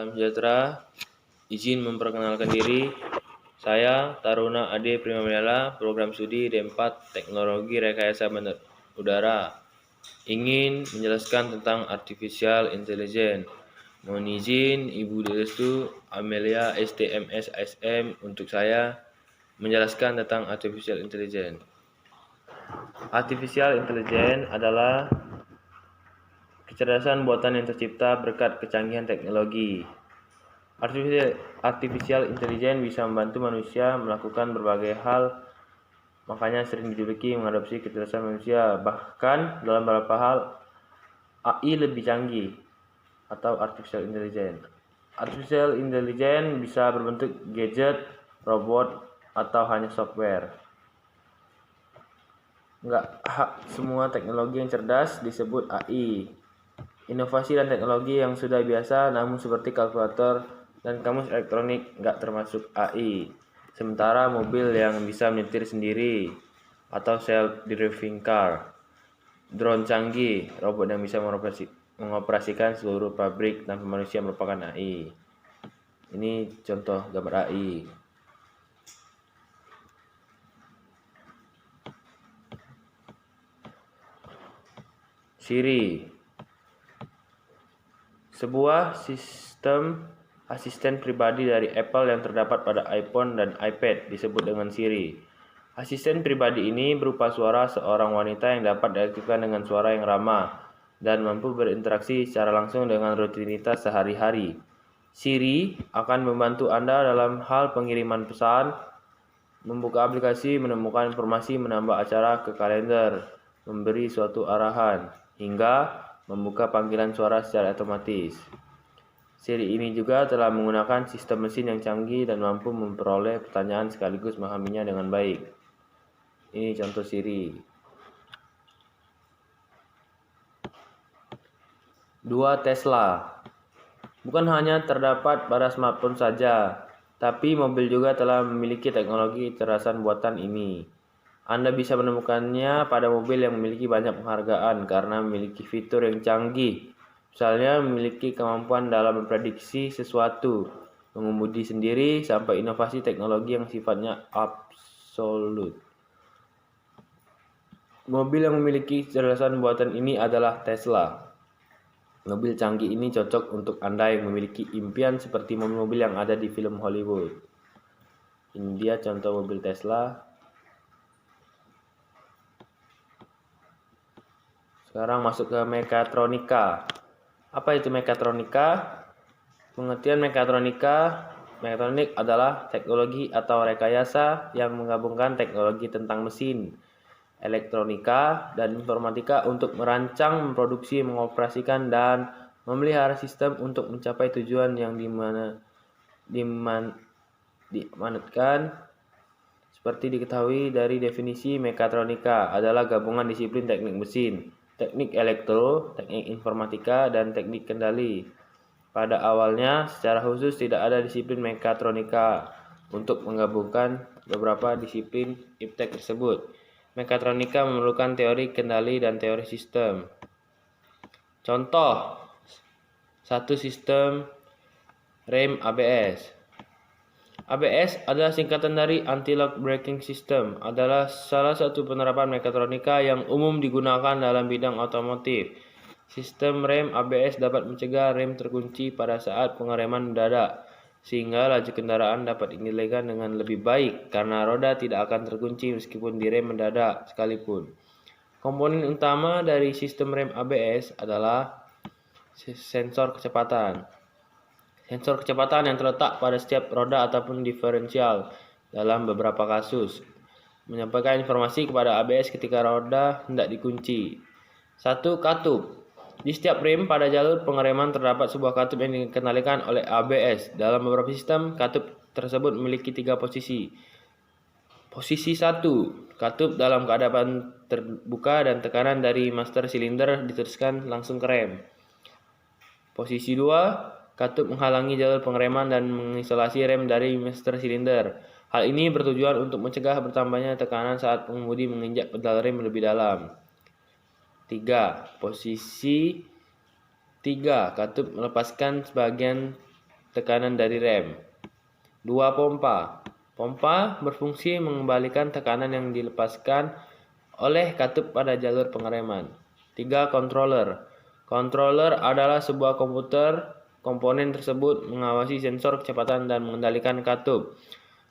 Salam sejahtera. Izin memperkenalkan diri. Saya Taruna Ade Primamiala, program studi D4 Teknologi Rekayasa Bandar Udara. Ingin menjelaskan tentang Artificial Intelligence. Mohon izin Ibu Destu Amelia STMS ASM untuk saya menjelaskan tentang Artificial Intelligence. Artificial Intelligence adalah kecerdasan buatan yang tercipta berkat kecanggihan teknologi. Artificial Intelligence bisa membantu manusia melakukan berbagai hal, makanya sering dijuluki mengadopsi kecerdasan manusia. Bahkan dalam beberapa hal, AI lebih canggih atau Artificial Intelligence. Artificial Intelligence bisa berbentuk gadget, robot, atau hanya software. Enggak semua teknologi yang cerdas disebut AI. Inovasi dan teknologi yang sudah biasa namun seperti kalkulator dan kamus elektronik nggak termasuk AI. Sementara mobil yang bisa menyetir sendiri atau self-driving car, drone canggih, robot yang bisa mengoperasikan seluruh pabrik tanpa manusia merupakan AI. Ini contoh gambar AI. Siri, sebuah sistem asisten pribadi dari Apple yang terdapat pada iPhone dan iPad disebut dengan Siri. Asisten pribadi ini berupa suara seorang wanita yang dapat diaktifkan dengan suara yang ramah dan mampu berinteraksi secara langsung dengan rutinitas sehari-hari. Siri akan membantu Anda dalam hal pengiriman pesan, membuka aplikasi, menemukan informasi, menambah acara ke kalender, memberi suatu arahan, hingga membuka panggilan suara secara otomatis. Siri ini juga telah menggunakan sistem mesin yang canggih dan mampu memperoleh pertanyaan sekaligus memahaminya dengan baik. Ini contoh Siri. 2. Tesla. Bukan hanya terdapat pada smartphone saja, tapi mobil juga telah memiliki teknologi kecerdasan buatan ini. Anda bisa menemukannya pada mobil yang memiliki banyak penghargaan karena memiliki fitur yang canggih. Misalnya memiliki kemampuan dalam memprediksi sesuatu, mengemudi sendiri, sampai inovasi teknologi yang sifatnya absolut. Mobil yang memiliki kecerdasan buatan ini adalah Tesla. Mobil canggih ini cocok untuk Anda yang memiliki impian seperti mobil-mobil yang ada di film Hollywood. Ini dia contoh mobil Tesla. Sekarang masuk ke mekatronika. Apa itu mekatronika? Pengertian mekatronik adalah teknologi atau rekayasa yang menggabungkan teknologi tentang mesin, elektronika, dan informatika untuk merancang, memproduksi, mengoperasikan, dan memelihara sistem untuk mencapai tujuan yang dimanatkan. Seperti diketahui dari definisi, mekatronika adalah gabungan disiplin teknik mesin, teknik elektro, teknik informatika, dan teknik kendali. Pada awalnya, secara khusus tidak ada disiplin mekatronika untuk menggabungkan beberapa disiplin iptek tersebut. Mekatronika memerlukan teori kendali dan teori sistem. Contoh, satu sistem rem ABS. ABS adalah singkatan dari Anti-Lock Braking System, adalah salah satu penerapan mekatronika yang umum digunakan dalam bidang otomotif. Sistem rem ABS dapat mencegah rem terkunci pada saat pengereman mendadak, sehingga laju kendaraan dapat dikendalikan dengan lebih baik karena roda tidak akan terkunci meskipun direm mendadak sekalipun. Komponen utama dari sistem rem ABS adalah sensor kecepatan. Sensor kecepatan yang terletak pada setiap roda ataupun diferensial dalam beberapa kasus menyampaikan informasi kepada ABS ketika roda hendak dikunci. 1. Katup. Di setiap rem pada jalur pengereman terdapat sebuah katup yang dikendalikan oleh ABS. Dalam beberapa sistem, katup tersebut memiliki 3 posisi. Posisi 1. Katup dalam keadaan terbuka dan tekanan dari master silinder diteruskan langsung ke rem. Posisi 2. Katup menghalangi jalur pengereman dan mengisolasi rem dari master silinder. Hal ini bertujuan untuk mencegah bertambahnya tekanan saat pengemudi menginjak pedal rem lebih dalam. 3. Posisi 3. Katup melepaskan sebagian tekanan dari rem. 2. Pompa. Pompa berfungsi mengembalikan tekanan yang dilepaskan oleh katup pada jalur pengereman. 3. Controller. Controller adalah sebuah komputer. Komponen tersebut mengawasi sensor kecepatan dan mengendalikan katup.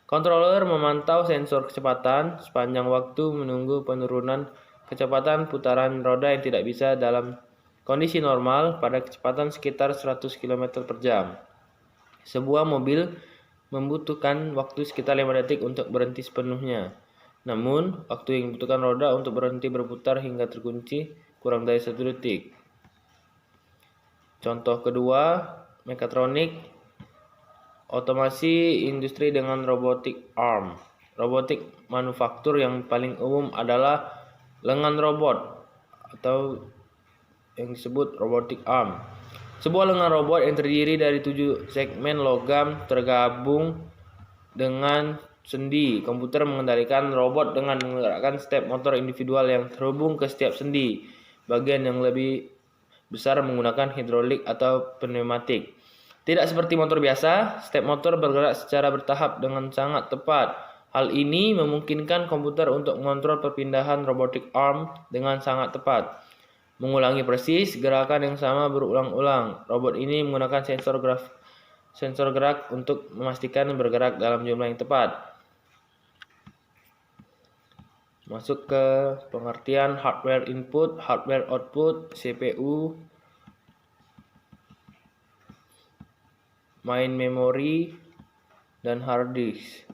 Controller memantau sensor kecepatan sepanjang waktu menunggu penurunan kecepatan putaran roda yang tidak bisa dalam kondisi normal pada kecepatan sekitar 100 km per jam. Sebuah mobil membutuhkan waktu sekitar 5 detik untuk berhenti sepenuhnya. Namun, waktu yang dibutuhkan roda untuk berhenti berputar hingga terkunci kurang dari 1 detik. Contoh kedua, mekatronik. Otomasi industri dengan robotic arm. Robotik manufaktur yang paling umum adalah lengan robot atau yang disebut robotic arm. Sebuah lengan robot yang terdiri dari 7 segmen logam tergabung dengan sendi. Komputer mengendalikan robot dengan menggerakkan step motor individual yang terhubung ke setiap sendi. Bagian yang lebih besar menggunakan hidrolik atau pneumatik. Tidak seperti motor biasa, step motor bergerak secara bertahap dengan sangat tepat. Hal ini memungkinkan komputer untuk mengontrol perpindahan robotic arm dengan sangat tepat. Mengulangi persis gerakan yang sama berulang-ulang. Robot ini menggunakan sensor gerak untuk memastikan bergerak dalam jumlah yang tepat. Masuk ke pengertian hardware input, hardware output, CPU, main memory, dan hard disk.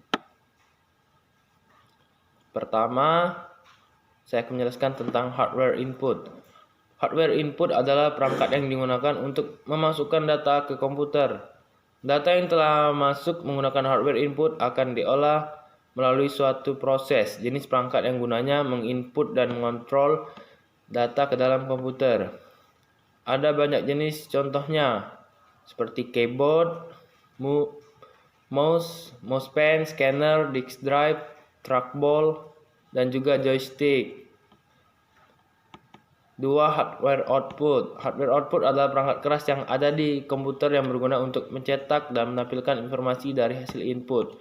Pertama, saya akan menjelaskan tentang hardware input. Hardware input adalah perangkat yang digunakan untuk memasukkan data ke komputer. Data yang telah masuk menggunakan hardware input akan diolah melalui suatu proses. Jenis perangkat yang gunanya menginput dan mengontrol data ke dalam komputer. Ada banyak jenis contohnya, seperti keyboard, mouse pen, scanner, disk drive, trackball, dan juga joystick. 2. Hardware output. Hardware output adalah perangkat keras yang ada di komputer yang berguna untuk mencetak dan menampilkan informasi dari hasil input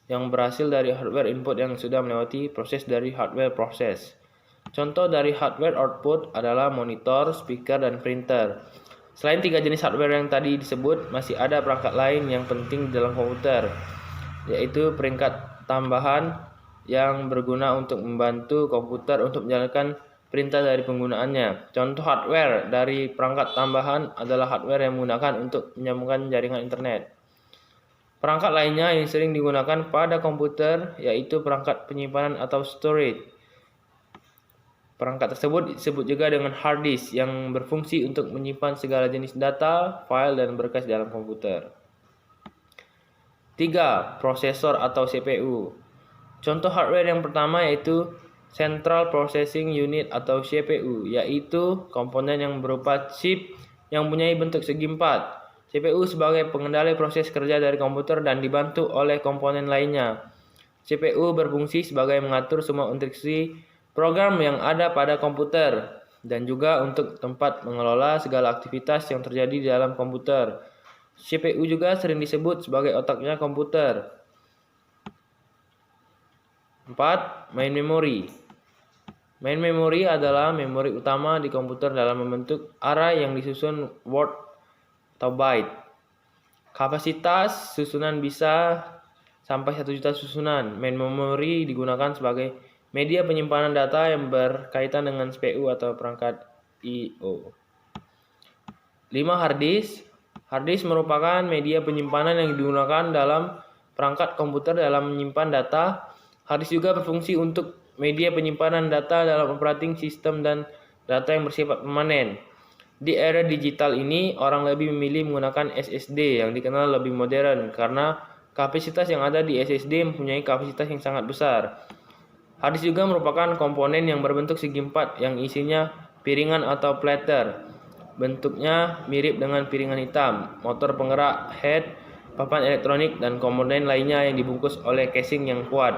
yang berhasil dari hardware input yang sudah melewati proses dari hardware proses. Contoh dari hardware output adalah monitor, speaker, dan printer. Selain 3 jenis hardware yang tadi disebut, masih ada perangkat lain yang penting di dalam komputer, yaitu perangkat tambahan yang berguna untuk membantu komputer untuk menjalankan perintah dari penggunaannya. Contoh hardware dari perangkat tambahan adalah hardware yang menggunakan untuk menyambungkan jaringan internet. Perangkat lainnya yang sering digunakan pada komputer yaitu perangkat penyimpanan atau storage. Perangkat tersebut disebut juga dengan hard disk yang berfungsi untuk menyimpan segala jenis data, file, dan berkas dalam komputer. 3. Prosesor atau CPU. Contoh hardware yang pertama yaitu Central Processing Unit atau CPU, yaitu komponen yang berupa chip yang mempunyai bentuk segi empat. CPU sebagai pengendali proses kerja dari komputer dan dibantu oleh komponen lainnya. CPU berfungsi sebagai mengatur semua instruksi program yang ada pada komputer dan juga untuk tempat mengelola segala aktivitas yang terjadi di dalam komputer. CPU juga sering disebut sebagai otaknya komputer. 4. Main memory. Main memory adalah memori utama di komputer dalam membentuk array yang disusun word atau byte. Kapasitas susunan bisa sampai 1 juta susunan. Main memory digunakan sebagai media penyimpanan data yang berkaitan dengan CPU atau perangkat I/O. 5. Hard disk. Hard disk merupakan media penyimpanan yang digunakan dalam perangkat komputer dalam menyimpan data. Hard disk juga berfungsi untuk media penyimpanan data dalam operating system dan data yang bersifat permanen. Di era digital ini, orang lebih memilih menggunakan SSD yang dikenal lebih modern karena kapasitas yang ada di SSD mempunyai kapasitas yang sangat besar. Hard disk juga merupakan komponen yang berbentuk segi empat yang isinya piringan atau platter. Bentuknya mirip dengan piringan hitam, motor penggerak, head, papan elektronik, dan komponen lainnya yang dibungkus oleh casing yang kuat.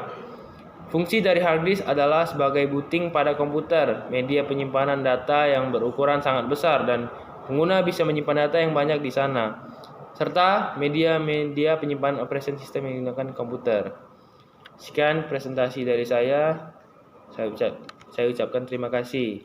Fungsi dari hard disk adalah sebagai booting pada komputer, media penyimpanan data yang berukuran sangat besar dan pengguna bisa menyimpan data yang banyak di sana. serta media-media penyimpanan operation system yang digunakan komputer. Sekian presentasi dari saya. Saya ucapkan terima kasih.